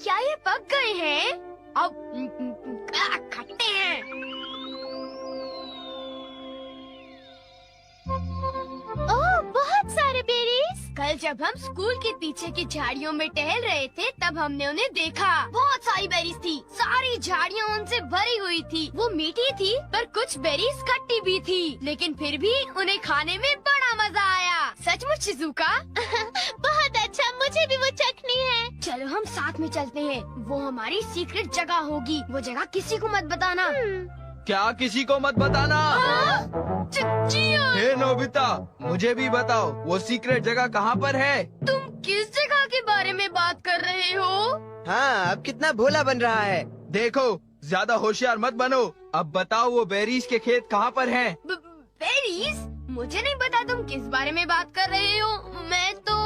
क्या ये पक गए हैं? अब खट्टे हैं। ओह, बहुत सारे बेरीज। कल जब हम स्कूल के पीछे की झाड़ियों में टहल रहे थे तब हमने उन्हें देखा। बहुत सारी बेरीज थी, सारी झाड़ियाँ उनसे भरी हुई थी। वो मीठी थी पर कुछ बेरीज खट्टी भी थी, लेकिन फिर भी उन्हें खाने में बड़ा मजा आया। सचमुच शिज़ुका? बहुत अच्छा, मुझे भी वो चखनी है। चलो हम साथ में चलते हैं। वो हमारी सीक्रेट जगह होगी। वो जगह किसी को मत बताना। क्या किसी को मत बताना? हे नोबिता, मुझे भी बताओ वो सीक्रेट जगह कहाँ पर है? तुम किस जगह के बारे में बात कर रहे हो? हाँ, अब कितना भोला बन रहा है। देखो, ज्यादा होशियार मत बनो। अब बताओ वो बेरीज के खेत कहाँ पर हैं? बेरीज? मुझे नहीं पता तुम किस बारे में बात कर रहे हो। मैं तो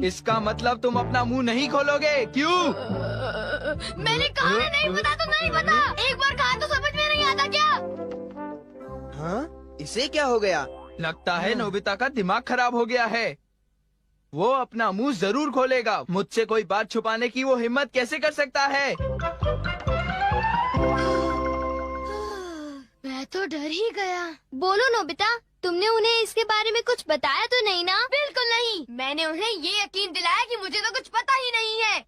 इसका मतलब तुम अपना मुंह नहीं खोलोगे, क्यों? मैंने कहा ना, नहीं पता तो नहीं पता। एक बार कहा तो समझ में नहीं आता क्या? हाँ, इसे क्या हो गया? लगता है नोबिता का दिमाग खराब हो गया है। वो अपना मुंह जरूर खोलेगा। मुझसे कोई बात छुपाने की वो हिम्मत कैसे कर सकता है? मैं तो डर ही गया। बोलो नोबिता, तुमने उन्हें इसके बारे में कुछ बताया तो नहीं ना? बिल्कुल नहीं। मैंने उन्हें ये यकीन दिलाया कि मुझे तो कुछ पता ही नहीं है।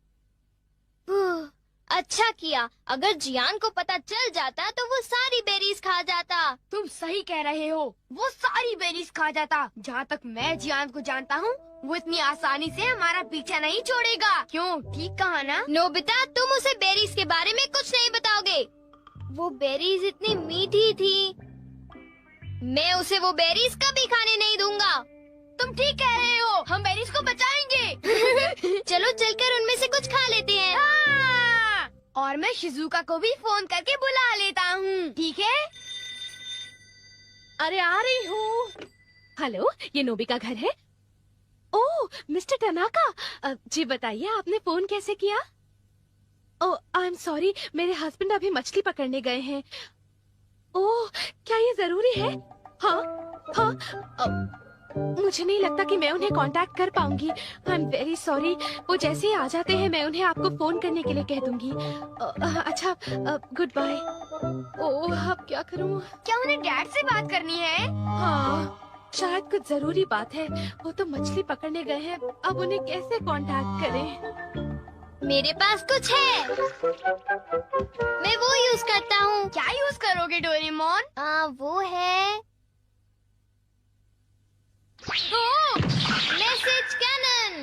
अच्छा किया। अगर जियान को पता चल जाता तो वो सारी बेरीज खा जाता। तुम सही कह रहे हो, वो सारी बेरीज खा जाता। जहाँ तक मैं जियान को जानता हूँ, वो इतनी आसानी से हमारा पीछा नहीं छोड़ेगा। क्यों, ठीक कहा ना? नोबिता, तुम उसे बेरीज के बारे में कुछ नहीं बताओगे। वो बेरीज इतनी मीठी थी। मैं उसे वो बेरीज कभी खाने नहीं दूंगा। तुम ठीक कह रहे हो, हम बेरीज को बचाएंगे। चलो चलकर उनमें से कुछ खा लेते हैं। और मैं शिज़ुका को भी फोन करके बुला लेता हूँ, ठीक है? अरे आ रही हूँ। हेलो, ये नोबी का घर है? ओह, मिस्टर टनाका, जी बताइए आपने फोन कैसे किया? ओह, आई एम सॉरी, मेरे हस्बैंड अभी मछली पकड़ने गए हैं। ओह, क्या ये जरूरी है? हाँ, हाँ, मुझे नहीं लगता कि मैं उन्हें कांटेक्ट कर पाऊंगी। I am very sorry. वो जैसे ही आ जाते हैं मैं उन्हें आपको फोन करने के लिए कह दूंगी। अच्छा, गुड बाय। ओह, अब क्या करूं? क्या उन्हें डैड से बात करनी है? हाँ, शायद कुछ जरूरी बात है। वो तो मछली पकड़ने गए हैं, अब उन्हें कैसे कांटेक्ट करें? मेरे पास कुछ है। मैं वो यूज करता हूँ। क्या यूज करोगे डोरेमोन? वो है मैसेज कैनन।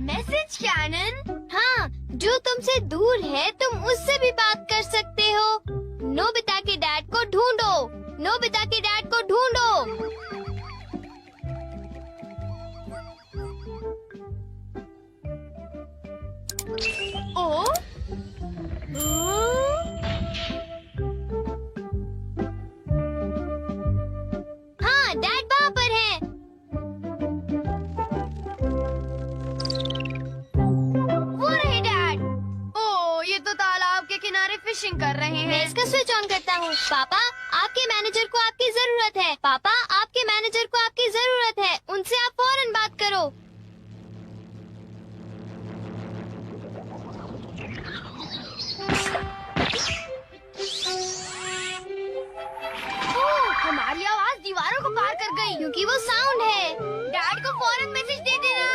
Message cannon? हाँ, जो तुमसे दूर है तुम उससे भी बात कर सकते हो। नोबिता के डैड को ढूंढो। नोबिता के डैड को ढूंढो। ओ? हाँ, डैड वहाँ पर है। वो रहे डैड। ओ, ये तो तालाब के किनारे फिशिंग कर रहे मैं हैं। इसका स्विच ऑन करता हूँ। पापा, आपके मैनेजर को आपकी जरूरत है। पापा, आपके मैनेजर को आपकी जरूरत है। उनसे आप फौरन बात करो। ओ, हमारी आवाज दीवारों को पार कर गई। क्योंकि वो साउंड है। डैड को फौरन मैसेज दे देना।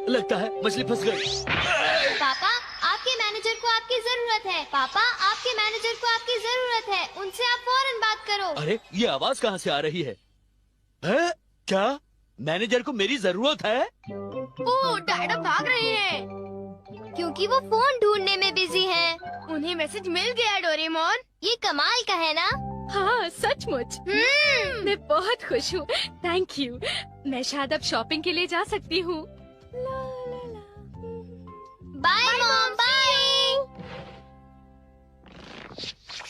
लगता है मछली फंस गई। पापा, आपके मैनेजर को आपकी जरूरत है। पापा, आपके मैनेजर को आपकी जरूरत है। उनसे आप फौरन बात करो। अरे, ये आवाज कहाँ से आ रही है? हैं? क्या मैनेजर को मेरी जरूरत है? ओ, डैड अब भाग रहे हैं। क्योंकि वो फोन ढूंढने में बिजी हैं। उन्हें मैसेज मिल गया डोरेमोन। ये कमाल का है ना? हाँ, सचमुच। मैं बहुत खुश हूँ। Thank you. मैं शायद अब शॉपिंग के लिए जा सकती हूँ। Bye mom, bye.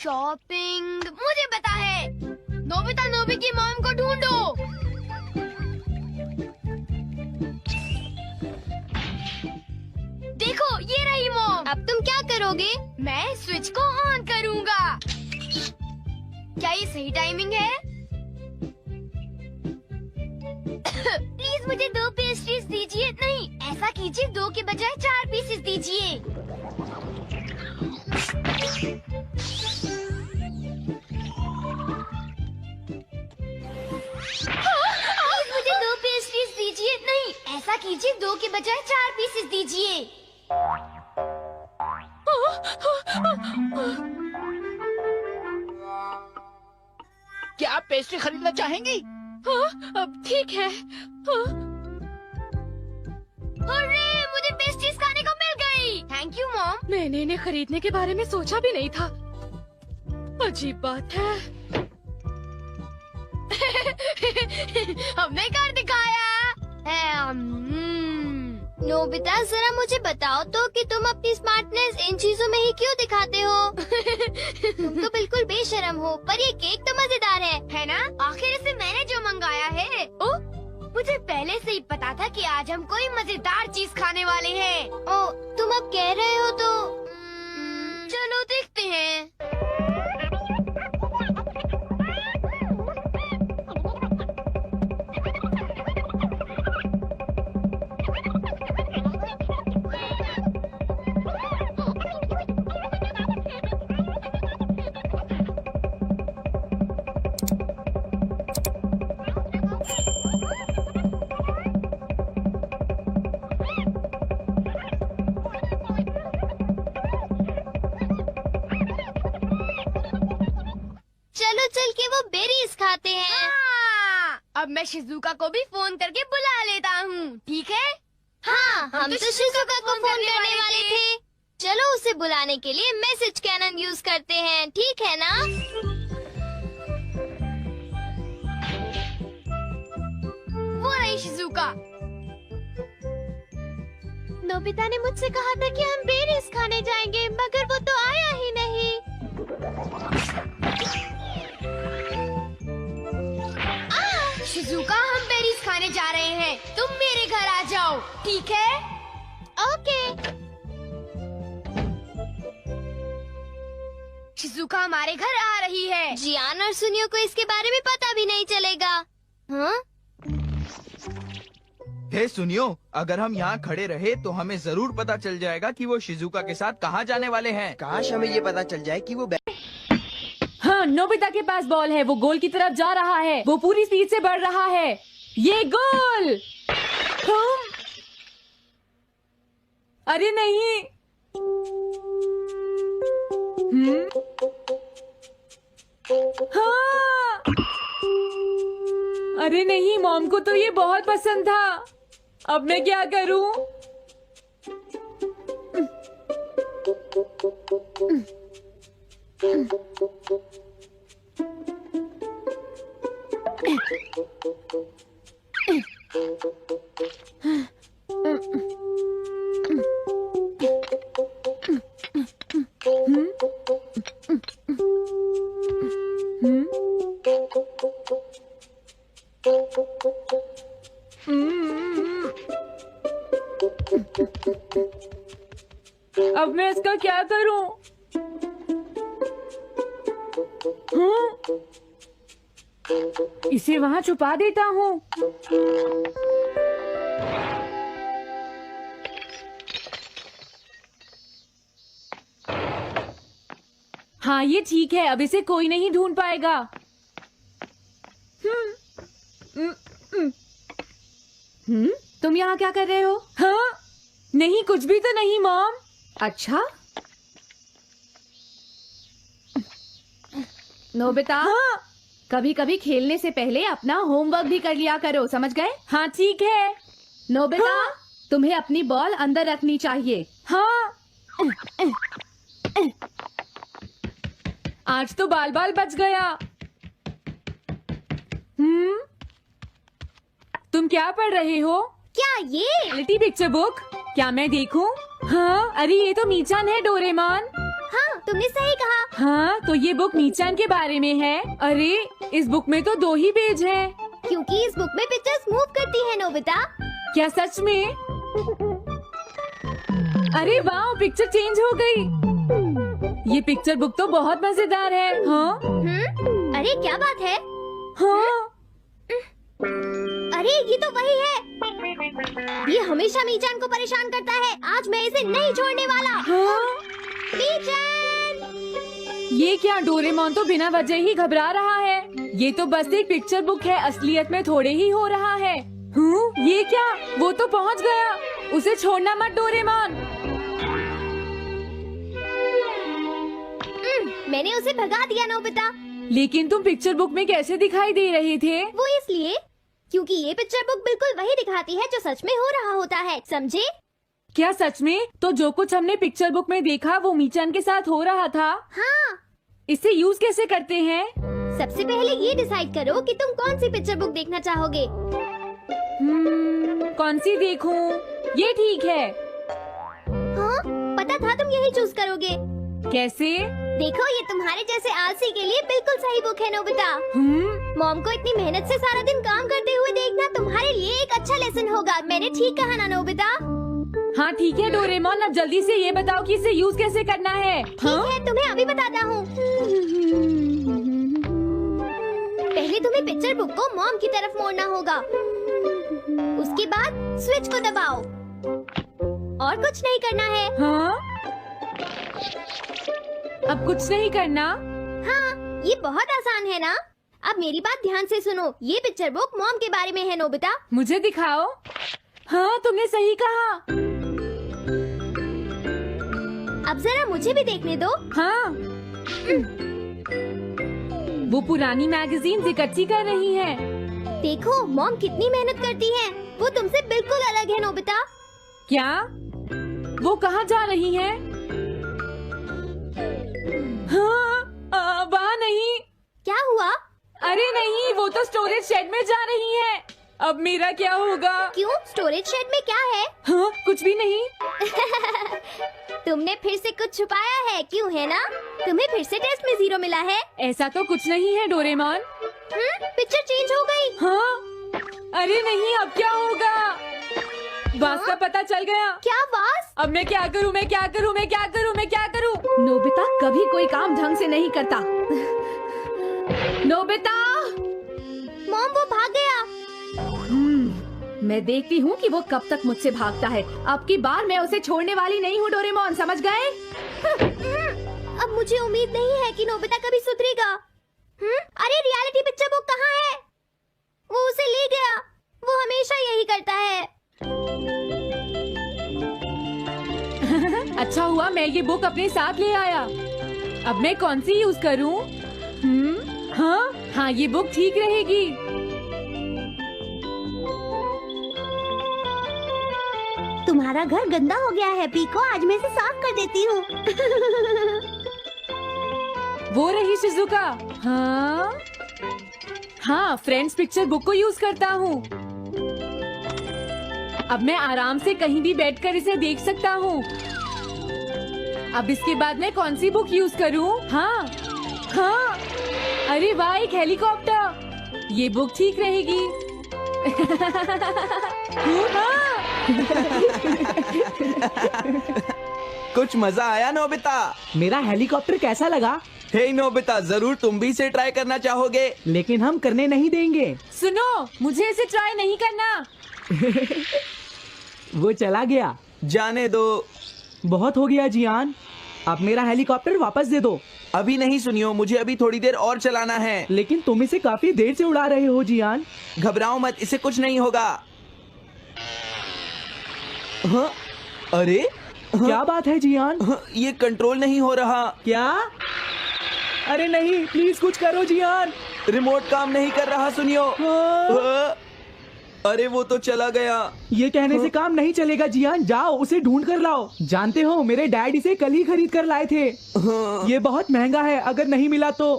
शॉपिंग मुझे पता है। नोबिता नोबी की मॉम को ढूंढो। देखो ये रही मॉम। अब तुम क्या करोगे? मैं स्विच को ऑन करूंगा। क्या ये सही टाइमिंग है? प्लीज मुझे 2 पेस्ट्रीज दीजिए। नहीं, ऐसा कीजिए 2 के बजाय 4 पीसेस दीजिए। प्लीज मुझे 2 पेस्ट्रीज दीजिए। नहीं, ऐसा कीजिए 2 के बजाय 4 पीसेस दीजिए। क्या आप पेस्ट्री खरीदना चाहेंगी? हाँ, अब ठीक है। हाँ, अरे मुझे पेस्ट्रीज खाने को मिल गई। Thank you mom. मैंने इन्हें खरीदने के बारे में सोचा भी नहीं था। अजीब बात है। हमने कर दिखाया। नोबिता जरा मुझे बताओ तो कि तुम अपनी स्मार्टनेस इन चीजों में ही क्यों दिखाते हो? तुम तो बिल्कुल बेशर्म हो, पर ये केक तो मजेदार है ना? आखिर इसे मैंने जो मंगाया है। ओ, मुझे पहले से ही पता था कि आज हम कोई मजेदार चीज खाने वाले हैं। ओ, तुम अब कह रहे हो तो चलो देखते हैं। चल के वो बेरीज खाते हैं। अब मैं शिजुका को भी फोन करके बुला लेता हूँ, ठीक है? हाँ, हम तो शिजुका को फोन करने वाले थे। चलो उसे बुलाने के लिए मैसेज कैनन यूज करते हैं, ठीक है ना? वो रही शिजुका। नोबिता ने मुझसे कहा था कि हम बेरीज खाने जाएंगे, मगर वो तो आया ही नहीं। शिजुका, हम बेरीज खाने जा रहे हैं। तुम मेरे घर आ जाओ, ठीक है? ओके। शिजुका हमारे घर आ रही है। जियान और सुनियो को इसके बारे में पता भी नहीं चलेगा। हाँ? हे सुनियो, अगर हम यहाँ खड़े रहे तो हमें जरूर पता चल जाएगा कि वो शिजुका के साथ कहाँ जाने वाले हैं। काश हमें ये पता चल जाए कि वो हाँ, नोबिता के पास बॉल है। वो गोल की तरफ जा रहा है। वो पूरी स्पीड से बढ़ रहा है। ये गोल। हाँ? अरे नहीं। हाँ। अरे नहीं, मॉम को तो ये बहुत पसंद था। अब मैं क्या करूं? अब मैं इसका क्या करूं? इसे वहाँ छुपा देता हूँ। हाँ, ये ठीक है। अब इसे कोई नहीं ढूंढ पाएगा। तुम यहाँ क्या कर रहे हो? हाँ? नहीं, कुछ भी तो नहीं मॉम। अच्छा, नोबिता, हाँ? कभी कभी खेलने से पहले अपना होमवर्क भी कर लिया करो, समझ गए? हाँ ठीक है। नोबिता, हाँ? तुम्हें अपनी बॉल अंदर रखनी चाहिए। हाँ। आज तो बाल बाल बच गया। तुम क्या पढ़ रहे हो? क्या ये? Reality picture book? क्या मैं देखूं? हाँ, अरे ये तो मीचान है, डोरेमोन। हाँ, तुमने सही कहा। हाँ, तो ये बुक मीचान के बारे में है। अरे इस बुक में तो 2 ही पेज हैं। क्योंकि इस बुक में पिक्चर्स मूव करती है नोबिता। क्या सच में? अरे वाह, पिक्चर चेंज हो गई। ये पिक्चर बुक तो बहुत मजेदार है। हाँ अरे क्या बात है? हाँ, अरे ये तो वही है। ये हमेशा मीचान को परेशान करता है। आज मैं इसे नहीं छोड़ने वाला। हाँ। मीचान! ये क्या, डोरेमोन तो बिना वजह ही घबरा रहा है। ये तो बस एक पिक्चर बुक है, असलियत में थोड़े ही हो रहा है। ये क्या, वो तो पहुंच गया। उसे छोड़ना मत डोरेमोन। मैंने उसे भगा दिया नोबिता। लेकिन तुम पिक्चर बुक में कैसे दिखाई दे रहे थे? वो इसलिए क्योंकि ये पिक्चर बुक बिल्कुल वही दिखाती है जो सच में हो रहा होता है, समझे? क्या सच में? तो जो कुछ हमने पिक्चर बुक में देखा वो मीचान के साथ हो रहा था। हाँ। इसे यूज कैसे करते हैं? सबसे पहले ये डिसाइड करो कि तुम कौन सी पिक्चर बुक देखना चाहोगे। कौन सी देखूं? ये ठीक है। हाँ, पता था तुम यही चूज करोगे। कैसे? देखो, ये तुम्हारे जैसे आलसी के लिए बिल्कुल सही बुक है नोबिता। मॉम को इतनी मेहनत से सारा दिन काम करते हुए देखना तुम्हारे लिए एक अच्छा लेसन होगा। मैंने ठीक कहा ना नोबिता? हाँ ठीक है डोरेमोन, अब जल्दी से ये बताओ कि इसे यूज कैसे करना है। ठीक है, तुम्हें अभी बताता हूँ। पहले तुम्हें पिक्चर बुक को मॉम की तरफ मोड़ना होगा। उसके बाद स्विच को दबाओ और कुछ नहीं करना है। हाँ? अब कुछ नहीं करना? हाँ, ये बहुत आसान है ना? अब मेरी बात ध्यान से सुनो। ये पिक्चर बुक मॉम के बारे में है नोबिता। मुझे दिखाओ। हाँ, तुमने सही कहा। अब जरा मुझे भी देखने दो। हाँ। वो पुरानी मैगजीन इकट्ठी कर रही है। देखो, मॉम कितनी मेहनत करती है। वो तुमसे बिल्कुल अलग है नोबिता। क्या? वो कहाँ जा रही है? हाँ, वहाँ नहीं। क्या हुआ? अरे नहीं, वो तो स्टोरेज शेड में जा रही है। अब मेरा क्या होगा? क्यों? स्टोरेज शेड में क्या है? हाँ, कुछ भी नहीं। तुमने फिर से कुछ छुपाया है, क्यों है ना? तुम्हें फिर से टेस्ट में 0 मिला है। ऐसा तो कुछ नहीं है डोरेमोन। पिक्चर चेंज हो गई। हाँ? अरे नहीं, अब क्या होगा? वास का पता चल गया। क्या वास? अब मैं क्या करूँ? मैं क्या करूँ? मैं क्या करूँ? मैं क्या करूँ? नोबिता कभी कोई काम ढंग से नहीं करता। नोबिता! मॉम, वो भाग गया। मैं देखती हूँ कि वो कब तक मुझसे भागता है। अब की बार मैं उसे छोड़ने वाली नहीं हूँ डोरेमोन, समझ गए? अब मुझे उम्मीद नहीं है कि नोबिता कभी सुधरेगा। अरे रियलिटी पिक्चर बुक कहाँ है? वो उसे ले गया। वो हमेशा यही करता है। अच्छा हुआ मैं ये बुक अपने साथ ले आया। अब मैं कौन सी यूज करूँ? हाँ, ये बुक ठीक रहेगी। तुम्हारा घर गंदा हो गया है पीको, आज मैं इसे साफ कर देती हूँ। वो रही शिजुका। हाँ, फ्रेंड्स पिक्चर बुक को यूज करता हूँ। अब मैं आराम से कहीं भी बैठकर इसे देख सकता हूँ। अब इसके बाद मैं कौन सी बुक यूज करूँ? हाँ, अरे वाह, एक हेलीकॉप्टर। ये बुक ठीक रहेगी। कुछ मजा आया नोबिता? मेरा हेलीकॉप्टर कैसा लगा? हे नोबिता, जरूर तुम भी इसे ट्राई करना चाहोगे। लेकिन हम करने नहीं देंगे। सुनो, मुझे इसे ट्राई नहीं करना। वो चला गया। जाने दो। बहुत हो गया जियान, अब मेरा हेलीकॉप्टर वापस दे दो। अभी नहीं सुनियो, मुझे अभी थोड़ी देर और चलाना है। लेकिन तुम इसे काफी देर से उड़ा रहे हो जियान। घबराओ मत, इसे कुछ नहीं होगा। हाँ? अरे क्या बात है जियान? हाँ, ये कंट्रोल नहीं हो रहा। क्या? अरे नहीं, प्लीज कुछ करो जियान। रिमोट काम नहीं कर रहा, सुनियो। हाँ? अरे वो तो चला गया। ये कहने से काम नहीं चलेगा जियान, जाओ उसे ढूंढ कर लाओ। जानते हो, मेरे डैड इसे कल ही खरीद कर लाए थे। ये बहुत महंगा है, अगर नहीं मिला तो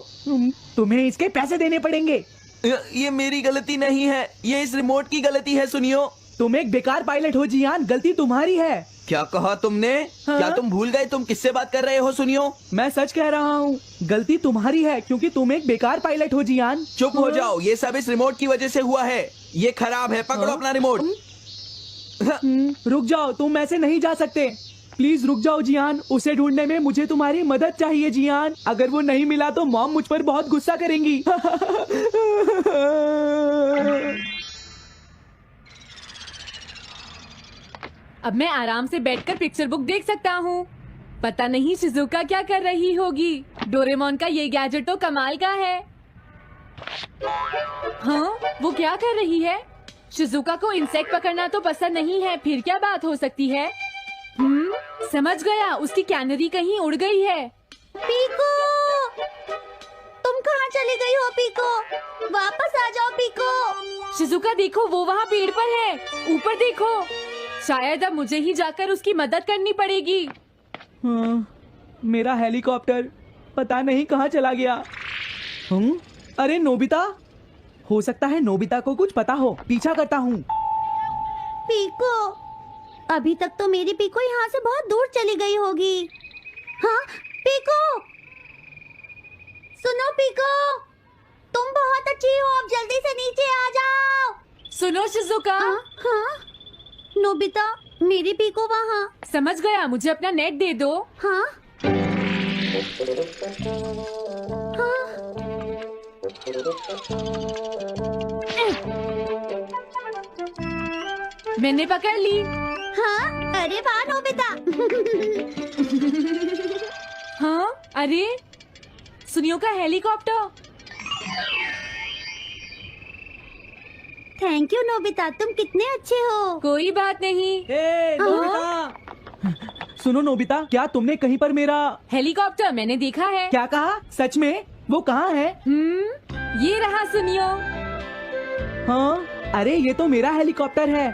तुम्हें इसके पैसे देने पड़ेंगे। ये मेरी गलती नहीं है, ये इस रिमोट की गलती है, सुनियो। तुम एक बेकार पायलट हो जियान, गलती तुम्हारी है। क्या कहा तुमने? हाँ? क्या तुम भूल गए तुम किससे बात कर रहे हो? सुनियो, मैं सच कह रहा हूँ, गलती तुम्हारी है क्योंकि तुम एक बेकार पायलट हो जियान। चुप हो जाओ, ये सब इस रिमोट की वजह से हुआ है। ये खराब है, पकड़ो अपना रिमोट। रुक जाओ, तुम ऐसे नहीं जा सकते। प्लीज रुक जाओ जियान, उसे ढूंढने में मुझे तुम्हारी मदद चाहिए जियान। अगर वो नहीं मिला तो मॉम मुझ पर बहुत गुस्सा करेंगी। अब मैं आराम से बैठकर पिक्चर बुक देख सकता हूँ। पता नहीं शिजुका क्या कर रही होगी। डोरेमोन का ये गैजेट तो कमाल का है। हाँ, वो क्या कर रही है? शिजुका को इंसेक्ट पकड़ना तो पसंद नहीं है, फिर क्या बात हो सकती है? समझ गया, उसकी कैनरी कहीं उड़ गई है। पीको, तुम कहाँ चली गई हो पीको? वापस आ जाओ पीको। शिजुका देखो, वो वहाँ पेड़ पर है। ऊपर देखो, शायद अब मुझे ही जाकर उसकी मदद करनी पड़ेगी। हाँ, मेरा हेलीकॉप्टर पता नहीं कहाँ चला गया। अरे नोबिता, हो सकता है नोबिता को कुछ पता हो, पीछा करता हूँ। पीको, अभी तक तो मेरी पीको यहाँ से बहुत दूर चली गई होगी। हाँ पीको, सुनो पीको, तुम बहुत अच्छी हो, अब जल्दी से नीचे आ जाओ। सुनो शिजुका। हाँ नोबिता, मेरी पीको वहाँ। समझ गया, मुझे अपना नेट दे दो। हाँ हाँ मैंने पकड़ ली। हाँ, अरे वाह नोबिता। हाँ, अरे सुनियो का हेलीकॉप्टर। थैंक यू नोबिता, तुम कितने अच्छे हो। कोई बात नहीं। नोबिता, सुनो नोबिता, क्या तुमने कहीं पर मेरा हेलीकॉप्टर मैंने देखा है। क्या कहा? सच में? वो कहाँ है? ये रहा सुनियो। हाँ, अरे ये तो मेरा हेलीकॉप्टर है।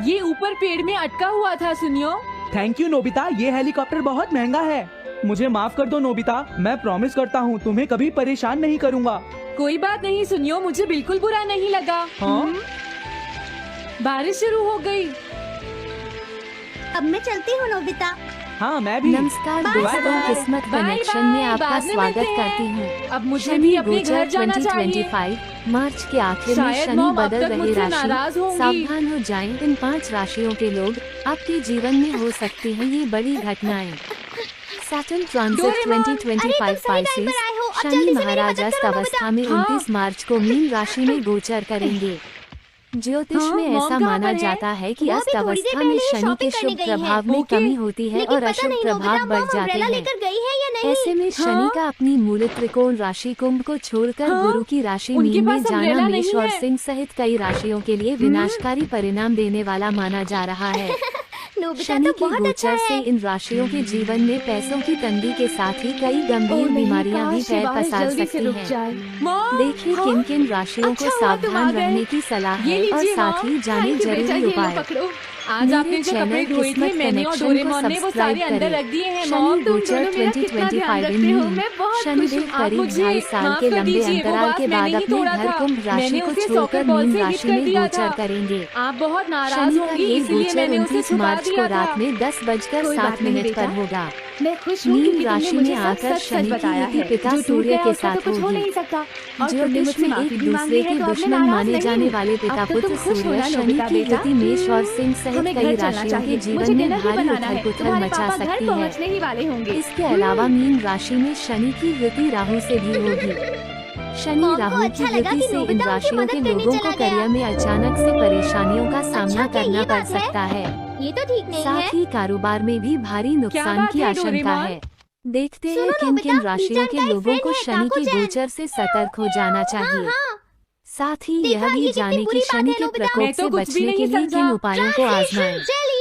ये ऊपर पेड़ में अटका हुआ था सुनियो। थैंक यू नोबिता, ये हेलीकॉप्टर बहुत महंगा है। मुझे माफ कर दो नोबिता, मैं प्रॉमिस करता हूँ तुम्हें कभी परेशान नहीं करूँगा। कोई बात नहीं सुनियो, मुझे बिल्कुल बुरा नहीं लगा। हाँ? बारिश शुरू हो गई। अब मैं चलती हूँ नोबिता। हाँ मैं भी। नमस्कार बाय दोस्तों, बाय। किस्मत बाय कनेक्शन बाय, में आपका बाद में स्वागत मिलते हैं। करती हूँ। अब मुझे शनि भी अपने गोचर घर जाना चाहिए। 2025 मार्च के आखिर में शायद शनि मॉम अब बदल तक रहे मुझसे नाराज राशि। होंगी। सावधान हो जाएं, इन 5 राशियों के लोग आपके जीवन में हो सकती हैं ये बड़ी घटनाएं। सैटर्न ट्रांजिट डोरेमोन, 2025 अरे तुम सही टाइम पाइसेस, पर आए हो। अब शनि जल्दी से मेरी महाराज मदद अस्त करो अवस्था में हाँ। 29 मार्च को मीन राशि में गोचर करेंगे। ज्योतिष हाँ, में मॉम ऐसा कहाँ माना पर है? जाता है कि वो अस्त भी थोड़ी देर अवस्था में पहले ही शनि के शॉपिंग शुभ करने गई है। प्रभाव में ओके। कमी होती है लेकिन और पता अशुभ नहीं नोबिता, प्रभाव बढ़ मॉम जाते अम्ब्रेला हैं। लेकर गई है या नहीं। ऐसे में शनि हाँ? का अपनी मूल त्रिकोण राशि कुंभ को छोड़कर हाँ? गुरु की राशि उनके मीन में पास जाना अम्ब्रेला मेष नहीं और है। सिंह सहित कई राशियों के लिए विनाशकारी परिणाम देने वाला माना जा रहा है। नोबिता शनि तो के बहुत अच्छा गोचर से है। इन राशियों के जीवन में पैसों की तंगी के साथ ही कई गंभीर बीमारियां भी पैर पसार सकती हैं। मॉम, देखिए हाँ? किन किन राशियों को अच्छा हुआ तुम आ सावधान गए। रहने की सलाह ये है और लीजिए साथ मॉम। ही जाने थैंक यू बेटा, जरूरी ये लो उपाय। पकड़ो। आज मेरे आपने जो चैनल कपड़े धोए थे किस्मत मैंने और कनेक्शन को डोरेमोन ने वो सब्सक्राइब सारे अंदर करें। रख दिए हैं। शनि मॉम तुम गोचर दोनों मेरा कितना ध्यान 2025 रखते हो, में मैं बहुत शनि खुश देव हूँ। आप करीब मुझे 2.5 साल माफ के कर लंबे दीजिए, वो अंतराल बात के बाद मैंने ही अपने तोड़ा घर था। कुंभ राशि मैंने को उसे छोड़कर सॉकर बॉल मीन से हिट राशि कर में दिया गोचर था। करेंगे। आप बहुत नाराज शनि का होंगी, ये इसलिए गोचर मैंने उसे 29 छुपा मार्च को दिया रात था। में 10:07 बेटा। पर होगा। मैं खुश हूँ मीन क्योंकि तुमने राशि मुझे में सब आकर सच शनि की बताया युति है। पिता जो टूट सूर्य गया के उसका साथ तो कुछ हो होगी। नहीं सकता। और तुमने ज्योतिष मुझसे में माफी एक भी मांगी दूसरे है, के तो अब मैं दुश्मन नाराज माने नहीं जाने हूँ। वाले पिता अब तो पुत्र तुम खुश हो सूर्य ना शनि नोबिता की बेटा? युति मेष और सिंह सहित हमें कई घर चलना राशियों के चाहिए। मुझे जीवन में डिनर भी भारी बनाना है। उथल पुथल तुम्हारे मचा पापा घर सकती है। पहुँचने ही वाले होंगे। इसके अलावा मीन राशि में शनि की युति राहु से भी होगी। शनि मॉम को राहु अच्छा की लगा युति कि से इन नोबिता उनकी राशियों मदद के करने लोगों चला को गया। करियर में अचानक से परेशानियों का सामना क्या करना ये पड़ बात है? सकता है। ये तो ठीक नहीं है। साथ ही कारोबार में भी भारी नुकसान बात की है, आशंका डोरेमोन? है। देखते हैं सुनो किन नोबिता, किन राशियों के नीचान का एक लोगों को friend है, शनि के काकू-चैन। गोचर से सतर्क हो जाना चाहिए। हाँ, साथ ही देखा, यह ये भी कितनी जाने बुरी कि बात शनि है, के नोबिता। प्रकोप मैं तो से कुछ भी बचने नहीं के लिए समझा। किन उपायों को आजमाएं। चली।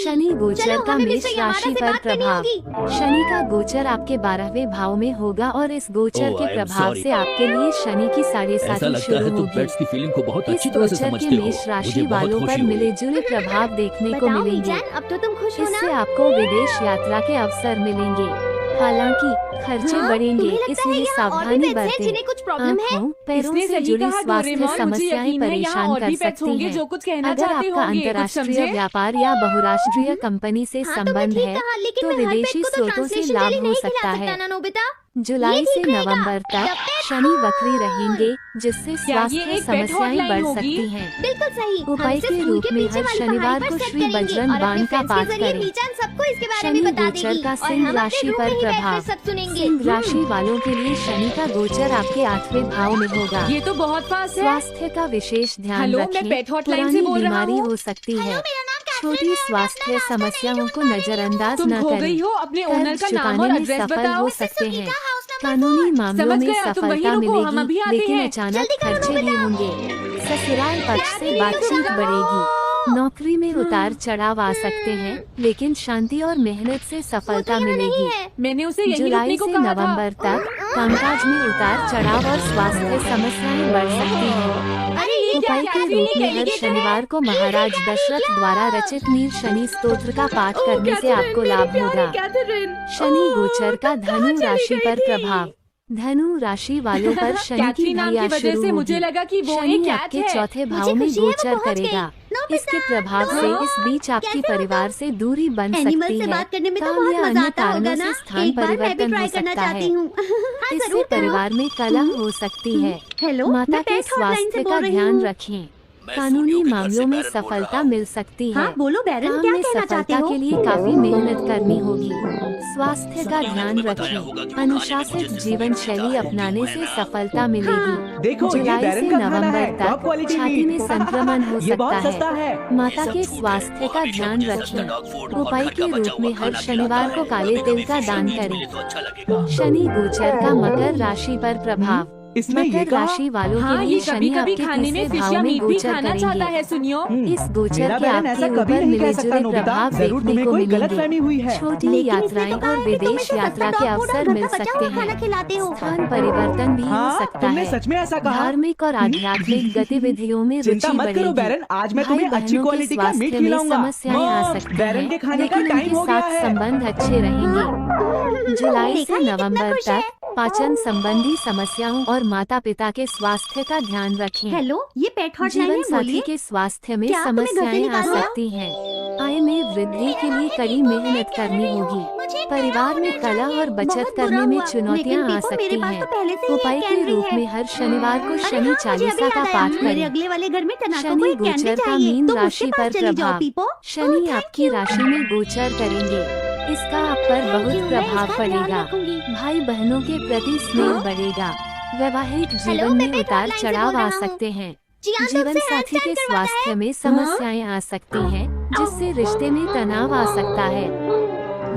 शनि गोचर चलो, का हमें मेष मिस्टर यामादा राशि से पर बात करनी प्रभाव। होगी। शनि का गोचर आपके 12वें भाव में होगा और इस गोचर Oh, के I am प्रभाव sorry. से आपके लिए शनि की साढ़े ऐसा साथी लगता शुरू है तुम होगी। पेट्स की फीलिंग को बहुत इस अच्छी तरह से गोचर के समझते हो। मेष राशि मुझे बहुत वालों खुशी पर हुई। मिले जुले प्रभाव देखने को बताओ मिलेंगे। मीजान, अब तो तुम खुश हो ना? इससे आपको विदेश यात्रा के अवसर मिलेंगे। हालांकि खर्चे बढ़ेंगे, मुझे लगता है इसलिए यहाँ और भी सावधानी पेट्स हैं जिन्हें बरतें। कुछ प्रॉब्लम है। आँखों, पैरों इसने से सही जुड़ी कहा स्वास्थ्य डोरेमोन, मुझे समस्याएं यकीन है यहाँ परेशान और कर भी पेट्स सकती होंगे हैं। जो कुछ कहना अगर चाहते आपका होंगे, कुछ अंतर्राष्ट्रीय समझे? व्यापार या बहुराष्ट्रीय कंपनी से हाँ, तो मैं संबंध ठीक है कहा, लेकिन तो मैं हर पेट विदेशी को तो स्रोतों से ट्रांसलेशन लाभ के लिए हो नहीं सकता खिला सकता है। ना नोबिता। जुलाई ये से ठीक रहेगा। नवंबर तक The pet शनि वक्री रहेंगे, जिससे क्या ये स्वास्थ्य एक पेट समस्याएं हॉटलाइन बढ़ होगी? सकती हैं। बिल्कुल सही। हम उपाय इसे के स्कूल रूप के में पीछे हर वाली शनिवार पहाड़ी को पर सेट श्री करेंगे बजरंग और अपने बाण का फ्रेंड्स के पाठ जरिए करें। मीचान सबको इसके बारे शनि में बता गोचर देगी का और सिंह हम राशि अपने रूम पर में ही बैठकर प्रभाव। सब सुनेंगे। सिंह राशि वालों के लिए शनि का गोचर आपके 8वें भाव में होगा। ये तो बहुत फास्ट है। स्वास्थ्य का विशेष ध्यान हेलो, मैं रखें। पेट हॉटलाइन से पुरानी बोल रहा बीमारी हूँ। हो सकती है। मेरा नाम कैथरीन छोटी है, स्वास्थ्य मैं अपना समस्याओं को नजरअंदाज तुम न खो करें। गई हो, अपने ओनर कर्ज का नाम चुकाने और में एड्रेस सफल बताओ। हो सकते हैं। हाउस नंबर कानूनी मामलों समझ में गया, तुम वहीं सफलता रुको, हम अभी मिलेगी, आते लेकिन हैं। अचानक जल्दी करो, खर्चे भी नोबिता। होंगे। ससुराल पक्ष से बातचीत बढ़ेगी। नौकरी में उतार चढ़ाव आ सकते हैं, लेकिन शांति और मेहनत से सफलता मिलेगी। मैंने उसे यहीं जुलाई रुकने को से कहा नवंबर था। तक कामकाज में उतार चढ़ाव और स्वास्थ्य समस्याएं बढ़ सकती हैं। अरे ये क्या उपाय के कैथरीन रूप में हर डेलीगेट है? शनिवार को महाराज दशरथ द्वारा रचित नील शनि स्तोत्र का पाठ करने से आपको लाभ होगा। शनि गोचर का धनु राशि पर प्रभाव। धनु राशि वालों पर शनि की कैथरीन नाम भैया की वजह शुरू से मुझे होगी। लगा कि वो शनि एक कैट आपके है। चौथे मुझे भाव में खुशी है वो गोचर पहुंच गई। करेगा। नोबिता, इसके प्रभाव से इस बीच आपकी कैसे होगा? परिवार से दूरी बन एनिमल सकती से है। बात करने में तो काम बहुत या मजा अन्य आता होगा कारणों ना। से स्थान एक बार मैं भी परिवर्तन ट्राई हो करना सकता चाहती है। हूँ। हाँ, इससे जरूर करो। परिवार में कलह हो सकती है। हेलो, माता मैं के पेट हॉटलाइन से स्वास्थ्य बोल का रही ध्यान हूँ। रखें। मैं कानूनी स्टूडियो के घर से मामलों में बैरन बोल रहा सफलता हूँ। मिल सकती है। हाँ, बोलो बैरन, काम क्या में कहना चाहते सफलता हो? के लिए काफी मेहनत करनी होगी। स्वास्थ्य का सबने ध्यान तुम्हें बताया होगा कि रखें। वो अनुशासित खाने में मुझे जीवन सिर्फ शैली मिलता है, अपनाने है से ना? सफलता मिलेगी। देखो, ये जुलाई बैरन से का खाना नवंबर है, टॉप तक क्वालिटी छाती में मीट। संक्रमण हो ये बहुत सकता सस्ता है। है। माता ये के सब झूठ है। स्वास्थ्य वो का हमेशा ध्यान मुझे सस्ता रखें। डॉग फूड और उपाय घर का के बचा रूप में हुआ हर खाना शनिवार खिलाता को है। काले कभी-कभी तिल का फिश दान सैंडविच करें। मिले तो अच्छा लगेगा। शनि गोचर का मकर राशि पर प्रभाव। इसने ये मकर कहा? राशि वालों हाँ, के ये लिए कभी शनि कभी आपके खाने में तीसरे फिश भाव या में मीट भी गोचर खाना चाहता करेंगे। है, सुनियो। इस गोचर मेरा के बैरन ऐसा आपके कभी ऊपर नहीं कह मिले सकता जुले नोबिता। प्रभाव जरूर देखने तुम्हें को कोई मिलेंगे। गलतफहमी हुई है। छोटी लेकिन इसने यात्राएं तो कहा और है कि तुम विदेश इसे यात्रा सस्ता के डॉग फूड और अवसर घर मिल का बचा सकते हुआ खाना हैं। खिलाते हो। स्थान परिवर्तन भी हो हाँ, सकता तुमने है। सच में ऐसा कहा? धार्मिक और आध्यात्मिक गतिविधियों में चिंता रुचि मत करो बढ़ेगी। बैरन, आज मैं भाई तुम्हें अच्छी बहनों के क्वालिटी का मीट स्वास्थ्य में खिलाऊंगा। समस्याएं आ मॉम, सकती बैरन के हैं, खाने का लेकिन टाइम उनके हो गया साथ है। संबंध अच्छे रहेंगे। जुलाई देखा, से ये कितना नवंबर खुश है। तक पाचन संबंधी समस्याओं और माता पिता के स्वास्थ्य का ध्यान रखें। हेलो, ये पेट हॉटलाइन जीवन है, साथी बोलिए। के स्वास्थ्य में क्या तुम्हें घर से समस्याएं आ निकाल दिया? सकती हैं। आय में वृद्धि के लिए कड़ी मेहनत करनी होगी। परिवार में कलह और बचत बहुत करने बुरा में हुआ, चुनौतियां लेकिन आ पीपू, सकती मेरे पास हैं। तो पहले से ही उपाय एक के कैनरी रूप है। में हर शनिवार को अरे शनि हाँ, मुझे चालीसा अभी का याद आया, पाठ मेरे करें। अगले वाले घर में तनाको को शनि एक कैनरी गोचर का चाहिए, मीन तुम राशि उसके पर पास चली जाओ, प्रभाव। पीपो। शनि ओह, आपकी thank you। राशि में गोचर करेंगे। इसका आप पर Thank बहुत you, मैं प्रभाव इसका ध्यान पड़ेगा। रखूंगी। भाई बहनों के प्रति स्नेह बढ़ेगा। वैवाहिक हेलो, जीवन मैं में पेट उतार हॉटलाइन से चढ़ाव बोल आ रहा हूँ। सकते हैं। जियान जीवन तुमसे साथी हैंडस्टैंड के करवाता है। स्वास्थ्य में समस्याएं आ सकती हैं, जिससे रिश्ते में तनाव आ सकता है।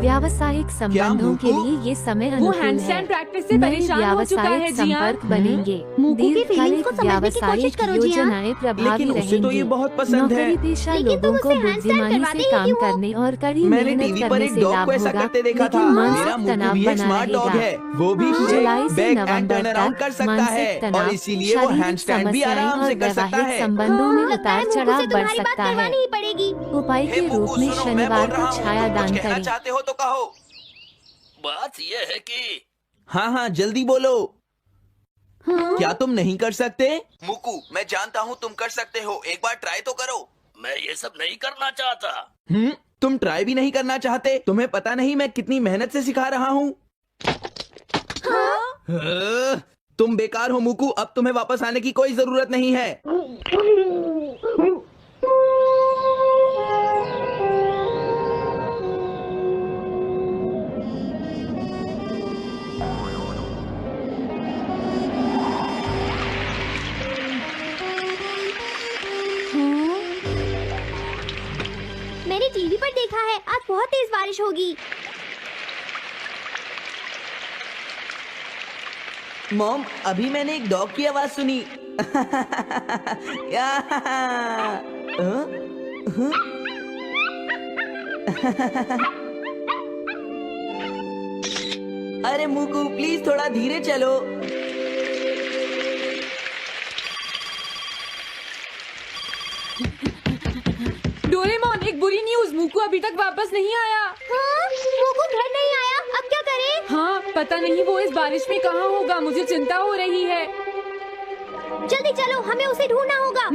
व्यावसायिक संबंधों के मुकु? लिए ये समय वो अनुकूल है। हैंडस्टैंड प्रैक्टिस से नए परेशान हो चुका है, व्यावसायिक जियान। संपर्क बनेंगे। मुकु की दीर्घकालिक feelings को समझने की कोशिश व्यावसायिक करो, जियान। योजनाएं प्रभावी लेकिन उसे तो ये रहेंगी। बहुत पसंद है। नौकरी पेशा लेकिन तुम लोगों को उसे handstand बुद्धिमानी करवाते से ही काम क्यों हो? करने और कड़ी मैंने मेहनत टीवी पर करने एक से डॉग लाभ को ऐसा होगा, करते देखा लेकिन था। मेरा मानसिक मुकु तनाव भी एक बना स्मार्ट डॉग रहेगा। है। वो भी जुलाई से back and November turn around तक कर सकता है मानसिक तनाव, और इसीलिए वो शारीरिक हैंडस्टैंड भी समस्याएं आराम और से कर सकता वैवाहिक है। संबंधों में लगता है उतार मुकु से चढ़ाव बढ़ तुम्हारी बात सकता करवानी है। ही पड़ेगी। उपाय हे के मुकु, रूप में सुनो, मैं शनिवार बोल रहा को हूँ, छाया तुम दान कुछ कहना करें। चाहते हो तो कहो। बात यह है कि हाँ हाँ, जल्दी बोलो। क्या तुम नहीं कर सकते? मुकु, मैं जानता हूँ तुम कर सकते हो, एक बार ट्राई तो करो। मैं ये सब नहीं करना चाहता। तुम ट्राई भी नहीं करना चाहते? तुम्हें पता नहीं मैं कितनी मेहनत से सिखा रहा हूँ। तुम बेकार हो मुकु, अब तुम्हें वापस आने की कोई जरूरत नहीं है। मैंने टीवी पर देखा है, आज बहुत तेज बारिश होगी। मॉम, अभी मैंने एक डॉग की आवाज सुनी। या, अरे मुकु, प्लीज थोड़ा धीरे चलो। एक बुरी न्यूज, मुकु अभी तक वापस नहीं आया। हाँ, मुकु घर नहीं आया, अब क्या करें? हाँ पता नहीं वो इस बारिश में कहाँ होगा, मुझे चिंता हो रही है। जल्दी चलो, हमें उसे ढूंढना होगा।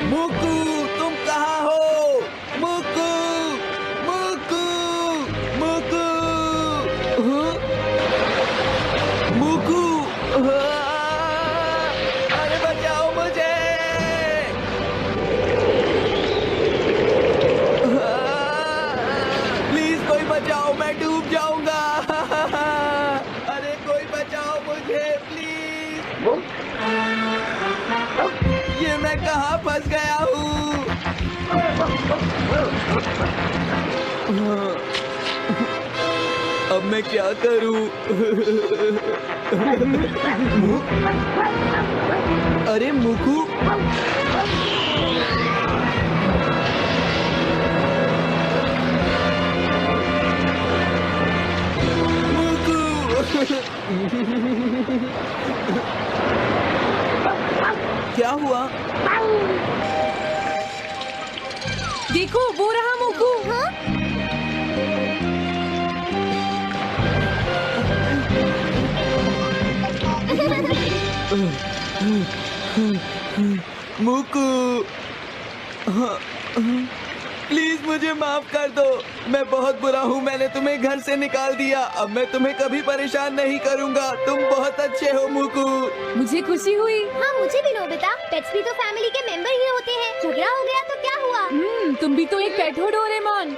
मुकू, तुम कहाँ हो? मुकू, मुकू, मुकू, मुकू, अरे बचाओ मुझे! प्लीज कोई बचाओ, मैं डूब जाऊंगा। अरे कोई बचाओ मुझे प्लीज। ये मैं कहाँ फंस गया हूँ? अब मैं क्या करूँ? अरे मुकू, क्या हुआ? देखो वो रहा मुकू। मुकू, प्लीज मुझे माफ कर दो। मैं बहुत बुरा हूँ, मैंने तुम्हें घर से निकाल दिया। अब मैं तुम्हें कभी परेशान नहीं करूँगा। तुम बहुत अच्छे हो मुकू। मुझे खुशी हुई। हाँ, मुझे भी नोबिता। पेट्स भी तो फैमिली के मेंबर ही होते हैं। झगड़ा हो गया तो क्या हुआ? तुम भी तो एक पेट हो डोरेमोन।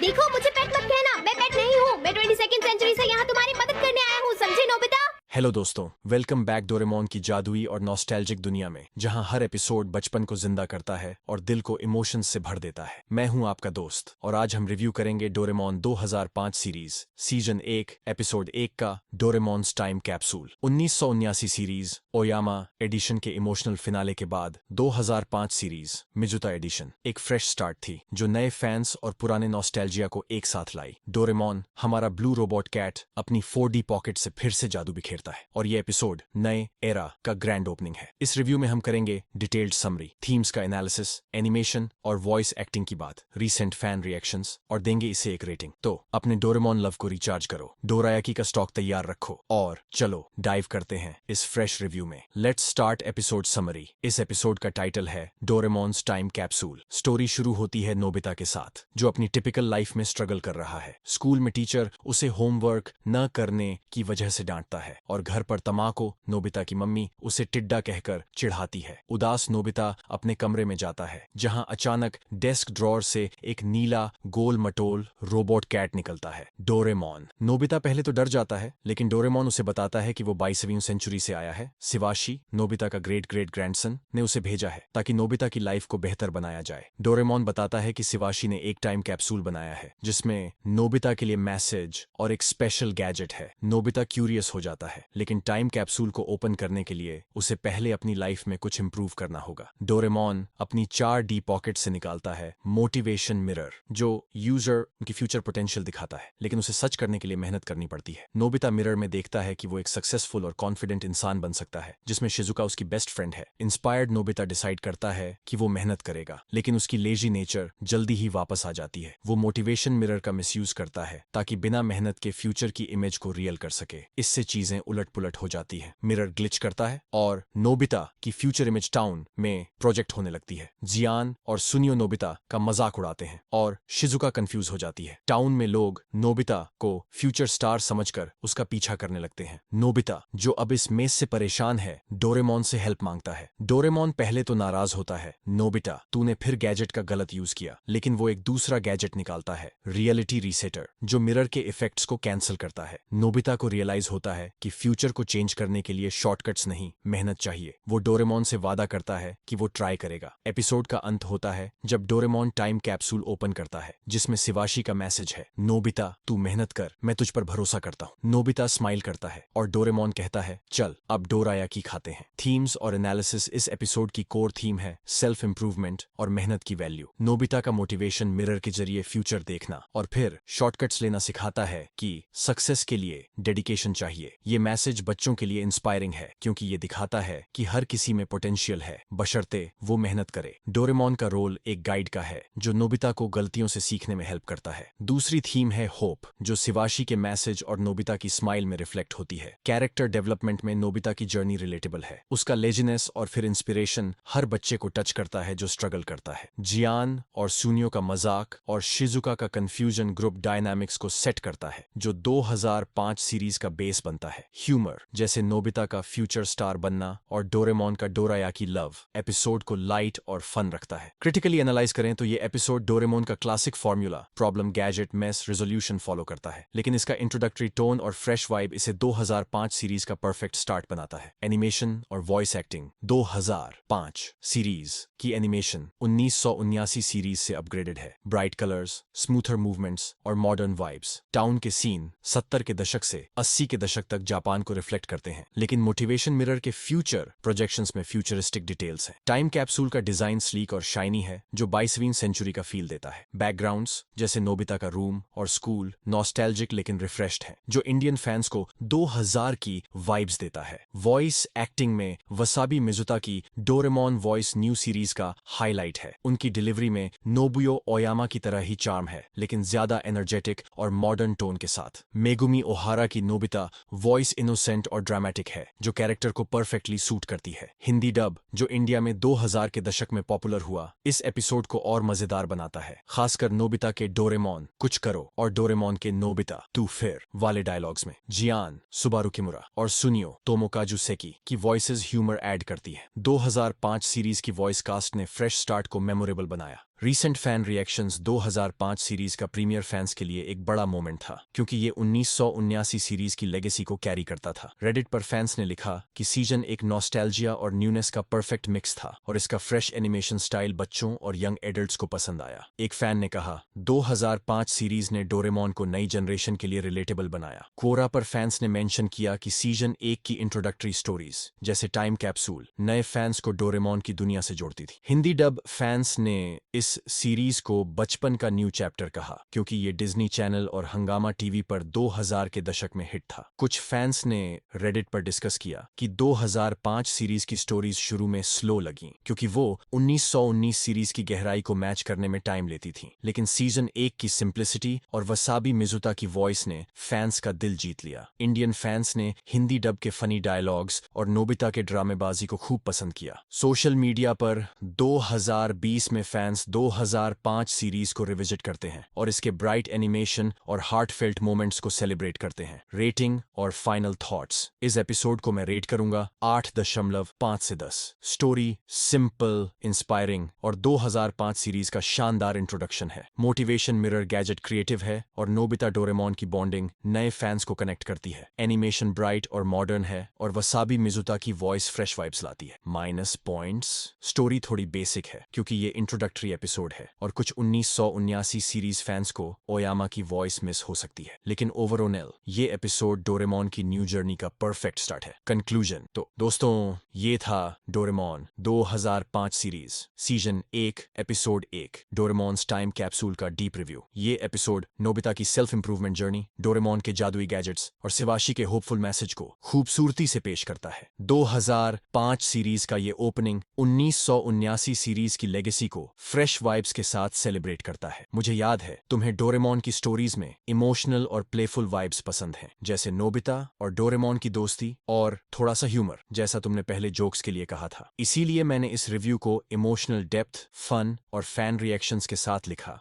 देखो, मुझे पेट मत कहना, मैं पेट नहीं हूँ। मैं 22वीं सेंचुरी से यहाँ तुम्हारी मदद करने आया हूँ, समझे नोबिता? हेलो दोस्तों, वेलकम बैक डोरेमोन की जादुई और नॉस्टैल्जिक दुनिया में, जहां हर एपिसोड बचपन को जिंदा करता है और दिल को इमोशंस से भर देता है। मैं हूं आपका दोस्त और आज हम रिव्यू करेंगे डोरेमोन 2005 सीरीज सीजन 1 एपिसोड 1 का Doraemon's time capsule. 1979 series Oyama edition के इमोशनल फिनाले के बाद 2005 सीरीज मिजुता एडिशन एक फ्रेश स्टार्ट थी जो नए फैंस और पुराने नॉस्टैल्जिया को एक साथ लाई। डोरेमोन हमारा ब्लू रोबोट कैट अपनी 4D पॉकेट से फिर से जादू बिखेरता है और ये एपिसोड नए एरा का ग्रैंड ओपनिंग है। इस रिव्यू में हम करेंगे डिटेल्ड समरी, थीम्स का एनालिसिस, एनिमेशन और वॉइस एक्टिंग की बात, रीसेंट फैन रिएक्शंस और देंगे इसे एक रेटिंग। तो अपने डोरेमोन लव को रिचार्ज करो, डोरायाकी का स्टॉक तैयार रखो और चलो डाइव करते हैं इस फ्रेश रिव्यू में। Let's start episode summary. इस एपिसोड का टाइटल है डोरेमोन्स टाइम कैप्सूल। स्टोरी शुरू होती है नोबिता के साथ, जो अपनी टिपिकल लाइफ में स्ट्रगल कर रहा है। स्कूल में टीचर उसे होमवर्क न करने की वजह से डांटता है और घर पर तमाको नोबिता की मम्मी उसे टिड्डा कहकर चिढ़ाती है। उदास नोबिता अपने कमरे में जाता है, जहां अचानक डेस्क ड्रॉर से एक नीला गोल मटोल रोबोट कैट निकलता है, डोरेमोन। नोबिता पहले तो डर जाता है, लेकिन डोरेमोन उसे बताता है कि वो 22वीं सेंचुरी से आया है। शिवाशी, नोबिता का ग्रेट ग्रेट ग्रैंडसन, ने उसे भेजा है ताकि नोबिता की लाइफ को बेहतर बनाया जाए। डोरेमोन बताता है कि शिवाशी ने एक टाइम कैप्सूल बनाया है जिसमें नोबिता के लिए मैसेज और एक स्पेशल गैजेट है। नोबिता क्यूरियस हो जाता है, लेकिन टाइम कैप्सूल को ओपन करने के लिए उसे पहले अपनी लाइफ में कुछ इंप्रूव करना होगा। डोरेमोन अपनी 4D पॉकेट से निकालता है मोटिवेशन मिरर, जो यूजर की फ्यूचर पोटेंशियल दिखाता है, लेकिन उसे सच करने के लिए मेहनत करनी पड़ती है। नोबिता मिरर में देखता है कि वो एक सक्सेसफुल और कॉन्फिडेंट इंसान बन सकता है, जिसमें शिजुका उसकी बेस्ट फ्रेंड है। इंस्पायर्ड नोबिता डिसाइड करता है कि वो मेहनत करेगा, लेकिन उसकी लेजी नेचर जल्दी ही वापस आ जाती है। वो मोटिवेशन मिरर का मिसयूज करता है ताकि बिना मेहनत के फ्यूचर की इमेज को रियल कर सके। इससे चीजें उलट पुलट हो जाती है। मिरर ग्लिच करता है और नोबिता की फ्यूचर इमेज टाउन में प्रोजेक्ट होने लगती है। जियान और सुनियो नोबिता का मजाक उड़ाते हैं और शिजुका कंफ्यूज हो जाती है। टाउन में लोग नोबिता को फ्यूचर स्टार समझकर उसका पीछा करने लगते हैं। नोबिता, जो अब इस मेज से परेशान है, डोरेमोन से हेल्प मांगता है। डोरेमोन पहले तो नाराज होता है, नोबिता तूने फिर गैजेट का गलत यूज किया, लेकिन वो एक दूसरा गैजेट निकालता है, रियलिटी रीसेटर, जो मिरर के इफेक्ट्स को कैंसिल करता है। नोबिता को रियलाइज होता है कि फ्यूचर को चेंज करने के लिए शॉर्टकट्स नहीं, मेहनत चाहिए। वो डोरेमोन से वादा करता है कि वो ट्राई करेगा। एपिसोड का अंत होता है जब डोरेमोन टाइम कैप्सूल ओपन करता है जिसमें शिवाशी का मैसेज है, नोबिता तू मेहनत कर, मैं तुझ पर भरोसा करता हूँ। नोबिता स्माइल करता है और डोरेमोन कहता है चल अब डोरायाकी खाते हैं। थीम्स और एनालिसिस। इस एपिसोड की कोर थीम है सेल्फ इंप्रूवमेंट और मेहनत की वैल्यू। नोबिता का मोटिवेशन मिरर के जरिए फ्यूचर देखना और फिर शॉर्टकट्स लेना सिखाता है कि सक्सेस के लिए डेडिकेशन चाहिए। ये मैसेज बच्चों के लिए इंस्पायरिंग है क्योंकि ये दिखाता है कि हर किसी में पोटेंशियल है बशर्ते वो मेहनत करे। डोरेमोन का रोल एक गाइड का है जो नोबिता को गलतियों से सीखने में हेल्प करता है। दूसरी थीम है होप जो शिवाशी के मैसेज और नोबिता की स्माइल में रिफ्लेक्ट होती है। कैरेक्टर डेवलपमेंट में नोबिता की जर्नी रिलेटेबल है। उसका लेजीनेस और फिर इंस्पिरेशन हर बच्चे को टच करता है जो स्ट्रगल करता है। जियान और सुनियो का मजाक और शिजुका का कंफ्यूजन ग्रुप डायनामिक्स को सेट करता है जो 2005 सीरीज का बेस बनता है। ह्यूमर जैसे नोबिता का फ्यूचर स्टार बनना और डोरेमोन का डोरायाकी लव एपिसोड को लाइट और फन रखता है। क्रिटिकली एनालाइज करें तो ये एपिसोड डोरेमोन का classic formula problem gadget mess resolution follow करता है, लेकिन इसका इंट्रोडक्टरी टोन और फ्रेश वाइब इसे 2005 सीरीज का परफेक्ट स्टार्ट बनाता है। एनिमेशन और वॉइस एक्टिंग। 2005 सीरीज की एनिमेशन 1979 सीरीज से अपग्रेडेड है। ब्राइट कलर्स, स्मूथर मूवमेंट्स और मॉडर्न वाइब्स। टाउन के सीन 70 के दशक से 80 के दशक तक जापान को रिफ्लेक्ट करते हैं, लेकिन मोटिवेशन मिरर के फ्यूचर प्रोजेक्शंस में फ्यूचरिस्टिक डिटेल्स हैं। टाइम कैप्सूल का डिजाइन स्लीक और शाइनी है जो 22वीं सेंचुरी का फील देता है। बैकग्राउंड्स जैसे नोबिता का रूम और स्कूल नॉस्टैल्जिक लेकिन रिफ्रेश्ड है जो इंडियन फैंस को 2000 की वाइब्स देता है। वॉइस एक्टिंग में वसाबी मिजुता की डोरेमोन वॉइस न्यू सीरीज का हाईलाइट है। उनकी डिलीवरी में नोबुयो ओयामा की तरह ही चार्म है लेकिन ज्यादा एनर्जेटिक और मॉडर्न टोन के साथ। मेगुमी ओहारा की नोबिता वॉइस इनोसेंट और ड्रामेटिक है जो कैरेक्टर को परफेक्टली सूट करती है। हिंदी डब जो इंडिया में 2000 के दशक में पॉपुलर हुआ इस एपिसोड को और मजेदार बनाता है, खासकर नोबिता के डोरेमोन कुछ करो और डोरेमोन के नोबिता तू फिर वाले डायलॉग्स में। जियान सुबारू किमुरा और सुनियो तोमोकाजु सेकी की वॉइसेस ह्यूमर ऐड करती है। 2005 सीरीज की वॉइस कास्ट ने फ्रेश स्टार्ट को मेमोरेबल बनाया। रीसेंट फैन रिएक्शंस 2005 सीरीज का प्रीमियर फैंस के लिए एक बड़ा मोमेंट था क्योंकि ये 1979 सीरीज की लेगेसी को कैरी करता था। रेडिट पर फैंस ने लिखा कि सीजन एक नॉस्टैल्जिया और न्यूनेस का परफेक्ट मिक्स था और इसका फ्रेश एनिमेशन स्टाइल बच्चों और यंग एडल्ट्स को पसंद आया। एक फैन ने कहा 2005 सीरीज ने डोरेमोन को नई जनरेशन के लिए रिलेटेबल बनाया। कोरा पर फैंस ने मेंशन किया कि सीजन 1 की इंट्रोडक्टरी स्टोरीज जैसे टाइम कैप्सूल नए फैंस को डोरेमोन की दुनिया से जोड़ती थी। हिंदी डब फैंस ने इस सीरीज को बचपन का न्यू चैप्टर कहा क्योंकि ये डिज्नी चैनल और हंगामा टीवी पर 2000 के दशक में हिट था। कुछ फैंस ने रेडिट पर डिस्कस किया कि 2005 सीरीज की स्टोरीज शुरू में स्लो लगी क्योंकि वो 1919 सीरीज की गहराई को मैच करने में टाइम लेती थी, लेकिन सीजन 1 की सिंप्लिसिटी और वसाबी मिजुता की वॉइस ने फैंस का दिल जीत लिया। इंडियन फैंस ने हिंदी डब के फनी डायलॉग्स और नोबिता के ड्रामेबाजी को खूब पसंद किया। सोशल मीडिया पर 2020 में फैंस 2005 सीरीज को रिविजिट करते हैं और इसके ब्राइट एनिमेशन और हार्टफेल्ट मोमेंट्स को सेलिब्रेट करते हैं। रेटिंग और फाइनल थॉट्स। इस एपिसोड को मैं रेट करूंगा 8.5 से 10। स्टोरी सिंपल, इंस्पायरिंग और 2005 सीरीज का शानदार इंट्रोडक्शन है। मोटिवेशन मिरर गैजेट क्रिएटिव है और नोबिता डोरेमोन की बॉन्डिंग नए फैंस को कनेक्ट करती है। एनिमेशन ब्राइट और मॉडर्न है और वसाबी मिजुता की वॉइस फ्रेश वाइब्स लाती है। Minus points. स्टोरी थोड़ी बेसिक है क्योंकि ये इंट्रोडक्टरी एपिसोड है और कुछ 1979 सीरीज फैंस को ओयामा की वॉइस मिस हो सकती है, लेकिन ओवरऑल ये एपिसोड डोरेमोन की न्यू जर्नी का परफेक्ट स्टार्ट है। कंक्लूजन। तो दोस्तों ये था Doraemon 2005 series season 1 episode 1 Doraemon's time capsule का डीप रिव्यू। ये एपिसोड नोबिता की सेल्फ इंप्रूवमेंट जर्नी, डोरेमोन के जादुई गैजेट्स और शिवाशी के होपफुल मैसेज को खूबसूरती से पेश करता है। 2005 सीरीज का ये ओपनिंग 1979 सीरीज की लेगेसी को फ्रेश वाइब्स के साथ सेलिब्रेट करता है। मुझे याद है तुम्हें डोरेमोन की स्टोरीज में इमोशनल और प्लेफुल वाइब्स पसंद हैं, जैसे नोबिता और डोरेमोन की दोस्ती और थोड़ा सा ह्यूमर जैसा तुमने पहले जोक्स के लिए कहा था। इसीलिए मैंने इस रिव्यू को इमोशनल डेप्थ, फन और फैन रिएक्शंस के साथ लिखा।